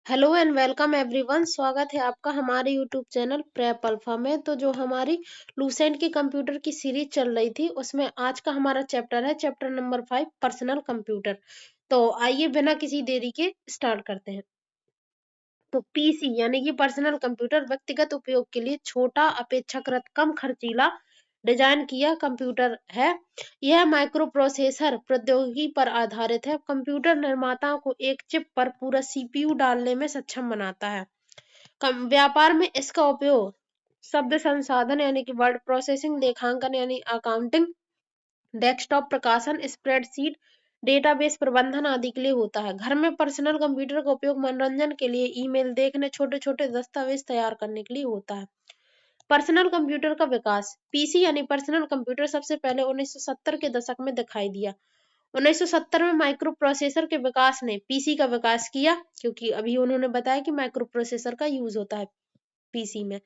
Hello and welcome everyone. स्वागत है आपका हमारे यूट्यूब चैनल प्रेप अल्फा में। तो जो हमारी लूसेंट की कंप्यूटर की सीरीज चल रही थी उसमें आज का हमारा चैप्टर है चैप्टर नंबर 5 पर्सनल कंप्यूटर। तो आइए बिना किसी देरी के स्टार्ट करते हैं। तो पीसी यानी कि पर्सनल कंप्यूटर व्यक्तिगत उपयोग के लिए छोटा अपेक्षाकृत कम खर्चीला डिजाइन किया कंप्यूटर है। यह माइक्रो प्रोसेसर प्रौद्योगिकी पर आधारित है। कंप्यूटर निर्माताओं को एक चिप पर पूरा सीपीयू डालने में सक्षम बनाता है। व्यापार में इसका उपयोग शब्द संसाधन यानी कि वर्ड प्रोसेसिंग, लेखांकन यानी अकाउंटिंग, डेस्कटॉप प्रकाशन, स्प्रेडशीट, डेटाबेस प्रबंधन आदि के लिए होता है। घर में पर्सनल कंप्यूटर का उपयोग मनोरंजन के लिए, ईमेल देखने, छोटे छोटे दस्तावेज तैयार करने के लिए होता है। पर्सनल कंप्यूटर का विकास। पीसी यानी पर्सनल कंप्यूटर सबसे पहले 1970 के दशक में दिखाई दिया। 1970 में माइक्रो प्रोसेसर के विकास ने पीसी का विकास किया, क्योंकि अभी उन्होंने बताया कि माइक्रो प्रोसेसर का यूज होता है पीसी में।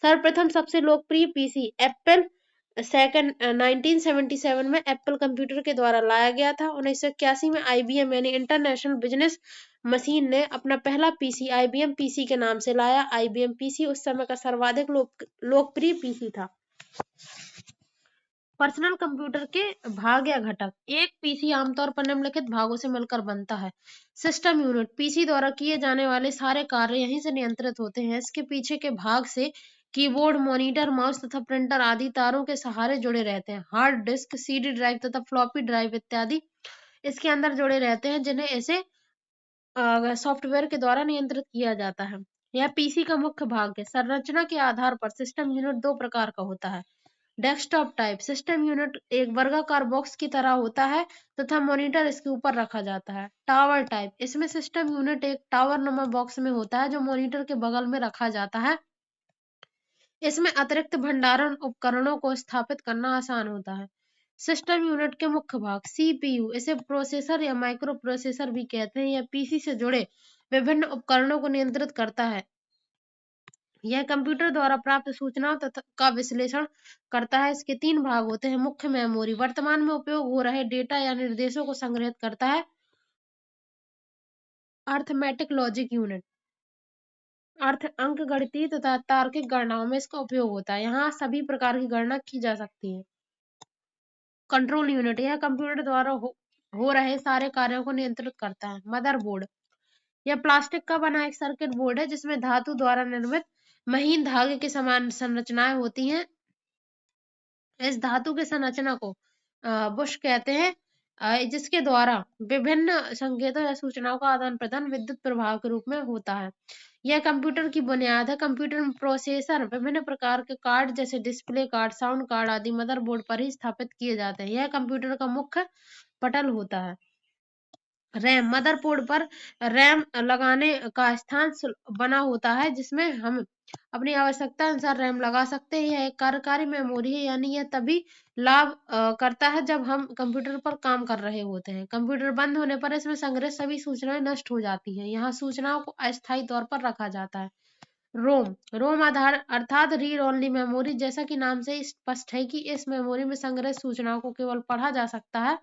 सर्वप्रथम सबसे लोकप्रिय पीसी एप्पल सेकंड 1977 में एप्पल कंप्यूटर के द्वारा लाया गया था। 1981 में आईबीएम यानी इंटरनेशनल बिजनेस मशीन ने अपना पहला पीसी आईबीएम पीसी के नाम से लाया। आईबीएम पीसी उस समय का सर्वाधिक लोकप्रिय पीसी था। पर्सनल कंप्यूटर के भाग या घटक। एक पीसी आमतौर पर निम्नलिखित भागों से मिलकर बनता है। सिस्टम यूनिट, पीसी द्वारा किए जाने वाले सारे कार्य यहीं से नियंत्रित होते हैं। इसके पीछे के भाग से कीबोर्ड, मॉनिटर, माउस तथा प्रिंटर आदि तारों के सहारे जुड़े रहते हैं। हार्ड डिस्क, सीडी ड्राइव तथा फ्लॉपी ड्राइव इत्यादि इसके अंदर जुड़े रहते हैं, जिन्हें ऐसे सॉफ्टवेयर के द्वारा नियंत्रित किया जाता है। यह पीसी का मुख्य भाग है। संरचना के आधार पर सिस्टम यूनिट दो प्रकार का होता है। डेस्कटॉप टाइप सिस्टम यूनिट एक वर्गाकार बॉक्स की तरह होता है तथा मॉनिटर इसके ऊपर रखा जाता है। टावर टाइप, इसमें सिस्टम यूनिट एक टावर नुमा बॉक्स में होता है जो मॉनिटर के बगल में रखा जाता है। इसमें अतिरिक्त भंडारण उपकरणों को स्थापित करना आसान होता है। सिस्टम यूनिट के मुख्य भाग। सीपीयू, इसे प्रोसेसर या माइक्रो प्रोसेसर भी कहते हैं। यह पीसी से जुड़े विभिन्न उपकरणों को नियंत्रित करता है। यह कंप्यूटर द्वारा प्राप्त सूचनाओं तथा का विश्लेषण करता है। इसके तीन भाग होते हैं। मुख्य मेमोरी, वर्तमान में उपयोग हो रहे डेटा या निर्देशों को संग्रहित करता है। अर्थमेटिक लॉजिक यूनिट, अंकगणितीय तथा तार्किक गणनाओं में इसका उपयोग होता है। यहाँ सभी प्रकार की गणना की जा सकती है। कंट्रोल यूनिट, यह कंप्यूटर द्वारा हो रहे सारे कार्यों को नियंत्रित करता है। मदरबोर्ड, यह प्लास्टिक का बना एक सर्किट बोर्ड है जिसमें धातु द्वारा निर्मित महीन धागे के समान संरचनाएं होती हैं। इस धातु की संरचना को बुश कहते हैं, जिसके द्वारा विभिन्न संकेतों या सूचनाओं का आदान प्रदान विद्युत प्रवाह के रूप में होता है। यह कंप्यूटर की बुनियाद है। कंप्यूटर में प्रोसेसर विभिन्न प्रकार के कार्ड जैसे डिस्प्ले कार्ड, साउंड कार्ड आदि मदरबोर्ड पर ही स्थापित किए जाते हैं। यह कंप्यूटर का मुख्य पटल होता है। रैम, मदरबोर्ड पर रैम लगाने का स्थान बना होता है जिसमें हम अपनी आवश्यकता अनुसार रैम लगा सकते हैं। यह एक कार्यकारी मेमोरी है, यानी यह तभी लाभ करता है जब हम कंप्यूटर पर काम कर रहे होते हैं। कंप्यूटर बंद होने पर इसमें संग्रहित सभी सूचनाएं नष्ट हो जाती हैं। यहाँ सूचनाओं को अस्थायी तौर पर रखा जाता है। रोम, रोम आधार अर्थात रीड ओनली मेमोरी, जैसा कि नाम से स्पष्ट है कि इस मेमोरी में संग्रहित सूचनाओं को केवल पढ़ा जा सकता है,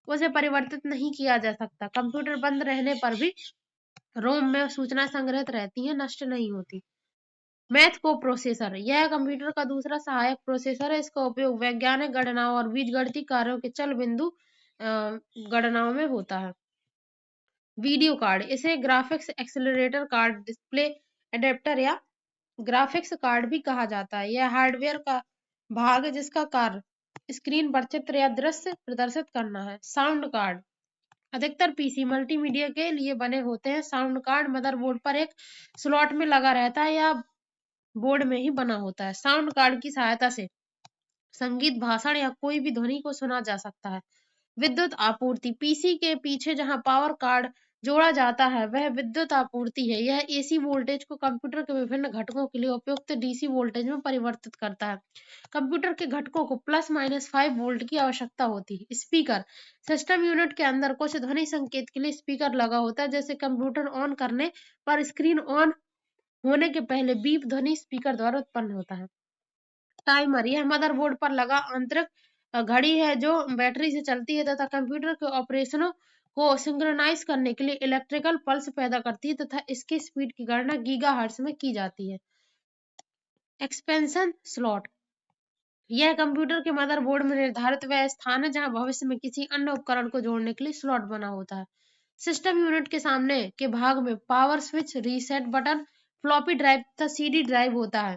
उसे परिवर्तित नहीं किया जा सकता। कंप्यूटर बंद रहने पर भी रोम में सूचना संग्रहित रहती है, नष्ट नहीं होती। मैथ को प्रोसेसर, यह कंप्यूटर का दूसरा सहायक प्रोसेसर है। इसका उपयोग वैज्ञानिक गणनाओं और बीजगणितीय कार्यों के चल बिंदु गणनाओं में होता है। वीडियो कार्ड, इसे graphics accelerator card, display adapter या ग्राफिक्स कार्ड भी कहा जाता है। यह हार्डवेयर का भाग है जिसका कार्य स्क्रीन पर चित्र या दृश्य प्रदर्शित करना है। साउंड कार्ड, अधिकतर पीसी मल्टीमीडिया के लिए बने होते हैं। साउंड कार्ड मदरबोर्ड पर एक स्लॉट में लगा रहता है या बोर्ड में ही बना होता है। साउंड कार्ड की सहायता से संगीत, भाषण या कोई भी ध्वनि को सुना जा सकता है। विद्युत आपूर्ति, पीसी के पीछे जहां पावर कार्ड जोड़ा जाता है वह विद्युत आपूर्ति है। यह एसी वोल्टेज को कंप्यूटर के विभिन्न घटकों के लिए उपयुक्त डीसी वोल्टेज में परिवर्तित करता है। कंप्यूटर के घटकों को प्लस माइनस 5 वोल्ट की आवश्यकता होती है। स्पीकर, सिस्टम यूनिट के अंदर कुछ ध्वनि संकेत के लिए स्पीकर लगा होता है, जैसे कंप्यूटर ऑन करने पर स्क्रीन ऑन होने के पहले बीप ध्वनि स्पीकर द्वारा उत्पन्न होता है। टाइमर, यह मदरबोर्ड पर लगा आंतरिक घड़ी है जो बैटरी से चलती है तथा कंप्यूटर के ऑपरेशनों को सिंक्रोनाइज करने के लिए इलेक्ट्रिकल पल्स पैदा करती है तथा इसकी स्पीड की गणना गीगाहर्ट्ज में की जाती है। एक्सपेंशन स्लॉट, यह कंप्यूटर के मदरबोर्ड में निर्धारित वह स्थान है जहां भविष्य में किसी अन्य उपकरण को जोड़ने के लिए स्लॉट बना होता है। सिस्टम यूनिट के सामने के भाग में power switch, reset button, floppy drive तथा सीडी ड्राइव होता है।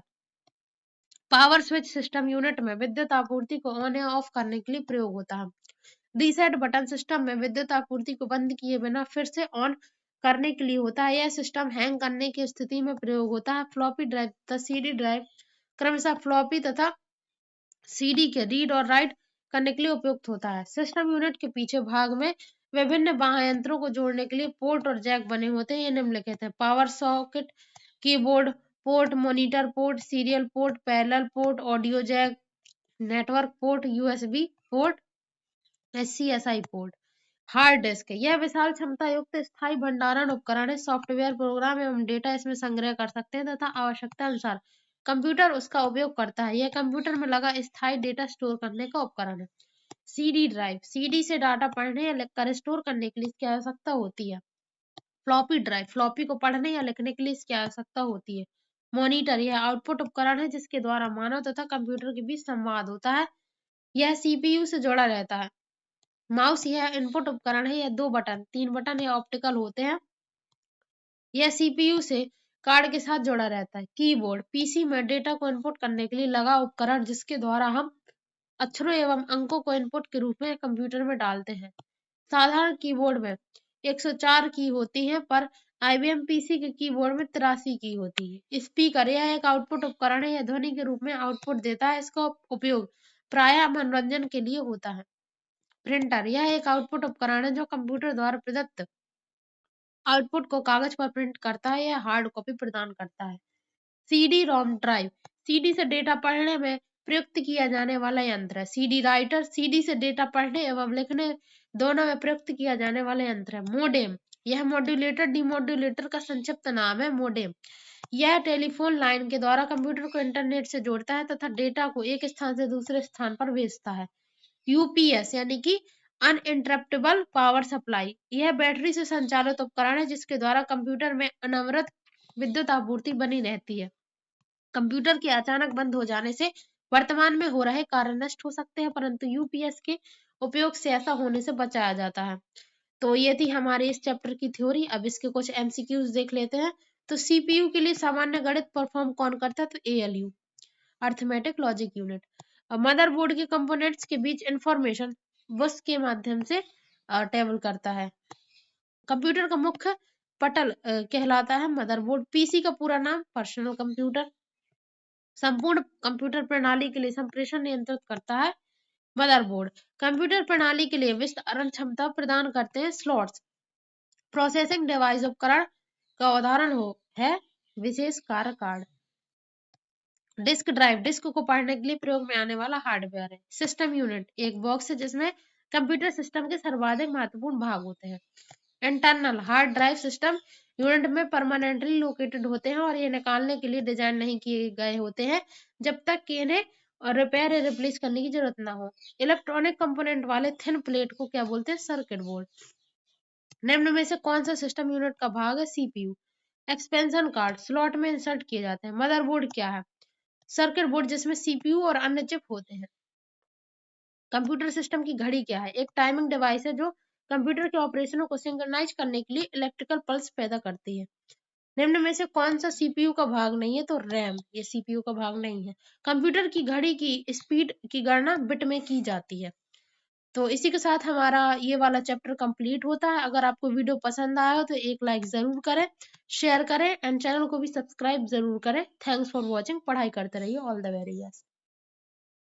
पावर स्विच सिस्टम यूनिट में विद्युत आपूर्ति को ऑन या ऑफ करने के लिए प्रयोग होता है। रीसेट बटन सिस्टम में विद्युत आपूर्ति को बंद किए बिना फिर से ऑन करने के लिए होता है। यह सिस्टम हैंग करने की स्थिति में प्रयोग होता है। फ्लॉपी ड्राइव तथा सीडी ड्राइव क्रमशः फ्लॉपी तथा सीडी के रीड और राइट करने के लिए उपयुक्त होता है। सिस्टम यूनिट के पीछे भाग में विभिन्न बाह्य यंत्रों को जोड़ने के लिए पोर्ट और जैक बने होते हैं। ये निम्नलिखित है: power socket, keyboard port, monitor port, serial port, parallel port, audio jack, network port, USB port, SCSI port. Hard disk, यह विशाल क्षमता युक्त स्थायी भंडारण उपकरण है। सॉफ्टवेयर, प्रोग्राम एवं डेटा इसमें संग्रह कर सकते हैं तथा आवश्यकता अनुसार कंप्यूटर उसका उपयोग करता है। यह कंप्यूटर में लगा स्थायी डेटा स्टोर करने का उपकरण है। सीडी ड्राइव, सीडी से डाटा पढ़ने या लिखकर स्टोर करने के लिए इसकी आवश्यकता होती है। फ्लॉपी ड्राइव, फ्लॉपी को पढ़ने या लिखने के लिए इसकी आवश्यकता होती है। मॉनिटर, यह आउटपुट उपकरण है जिसके द्वारा मानव तथा कंप्यूटर के बीच संवाद होता है। यह सीपीयू से जुड़ा रहता है। माउस, यह इनपुट उपकरण है। यह 2 बटन, 3 बटन या ऑप्टिकल होते हैं। यह सीपीयू से कार्ड के साथ जुड़ा रहता है। कीबोर्ड, पीसी में डेटा को इनपुट करने के लिए लगा उपकरण जिसके द्वारा हम अक्षरों एवं अंकों को इनपुट के रूप में कंप्यूटर में डालते हैं। साधारण कीबोर्ड में 104 की होती है पर IBM पीसी के कीबोर्ड में 83 की होती है। स्पीकर, यह एक आउटपुट उपकरण है। यह ध्वनि के रूप में आउटपुट देता है। इसका उपयोग प्रायः मनोरंजन के लिए होता है। प्रिंटर, यह एक आउटपुट उपकरण है जो कंप्यूटर द्वारा प्रदत्त आउटपुट को कागज पर प्रिंट करता है या हार्ड कॉपी प्रदान करता है। सीडी रोम ड्राइव, सीडी से डेटा पढ़ने में प्रयुक्त किया जाने वाला यंत्र है। सीडी राइटर, सीडी से डेटा पढ़ने एवं लिखने दोनों में प्रयुक्त किया जाने वाला यंत्र है। मोडेम, यह मॉड्यूलेटर डिमॉड्यूलेटर का संक्षिप्त नाम है। मोडेम, यह टेलीफोन लाइन के द्वारा कंप्यूटर को इंटरनेट से जोड़ता है तथा डेटा को एक स्थान से दूसरे स्थान पर भेजता है। यूपीएस यानी कि अनइंटरप्टेबल पावर सप्लाई, यह बैटरी से संचालित उपकरण है जिसके द्वारा कंप्यूटर में अनवरत विद्युत आपूर्ति बनी रहती है। कंप्यूटर के अचानक बंद हो जाने से वर्तमान में हो रहे कार्य नष्ट हो सकते हैं परंतु यूपीएस के उपयोग से ऐसा होने से बचाया जाता है। तो ये थी हमारे इस चैप्टर की थ्योरी। अब इसके कुछ एमसीक्यूज देख लेते हैं। तो सीपीयू के लिए सामान्य गणित परफॉर्म कौन करता है? तो ALU, arithmetic logic unit. Motherboard के कंपोनेंट्स के बीच इंफॉर्मेशन बस के माध्यम से ट्रेवल करता है। कंप्यूटर का मुख्य पटल कहलाता है मदरबोर्ड। पीसी का पूरा नाम पर्सनल कंप्यूटर। संपूर्ण कंप्यूटर प्रणाली के लिए संप्रेषण नियंत्रित करता है मदरबोर्ड। कंप्यूटर प्रणाली के लिए विस्तारण क्षमता प्रदान करते हैं स्लॉट्स। प्रोसेसिंग डिवाइस उपकरण का उदाहरण है विशेष कार्य कार्ड। डिस्क ड्राइव, डिस्क को पढ़ने के लिए प्रयोग में आने वाला हार्डवेयर है। सिस्टम यूनिट, एक बॉक्स है जिसमें कंप्यूटर सिस्टम के सर्वाधिक महत्वपूर्ण भाग होते हैं। Internal hard drive system unit में परमानेंटली लोकेटेड होते हैं और ये निकालने के लिए डिजाइन नहीं किए गए होते हैं जब तक कि इन्हें रिपेयर या रिप्लेस करने की जरूरत ना हो। इलेक्ट्रॉनिक कंपोनेंट वाले थिन प्लेट को क्या बोलते हैं? Circuit board. निम्न में से कौन सा सिस्टम यूनिट का भाग है? सीपीयू। एक्सपेंशन कार्ड स्लॉट में इंसर्ट किए जाते हैं। मदरबोर्ड क्या है? सर्किट बोर्ड जिसमें सीपीयू और अन्य चिप होते हैं। कंप्यूटर सिस्टम की घड़ी क्या है? एक टाइमिंग डिवाइस है जो कंप्यूटर के ऑपरेशनों को सिंक्रोनाइज करने के लिए इलेक्ट्रिकल पल्स पैदा करती है। निम्न में से कौन सा सीपीयू का भाग नहीं है? तो रैम, ये सीपीयू का भाग नहीं है। कंप्यूटर की घड़ी की स्पीड की गणना बिट में की जाती है। तो इसी के साथ हमारा ये वाला चैप्टर कंप्लीट होता है। अगर आपको वीडियो पसंद आया हो तो एक लाइक जरूर करें, शेयर करें एंड चैनल को भी सब्सक्राइब जरूर करें। Thanks for watching. पढ़ाई करते रहिए। All the very best.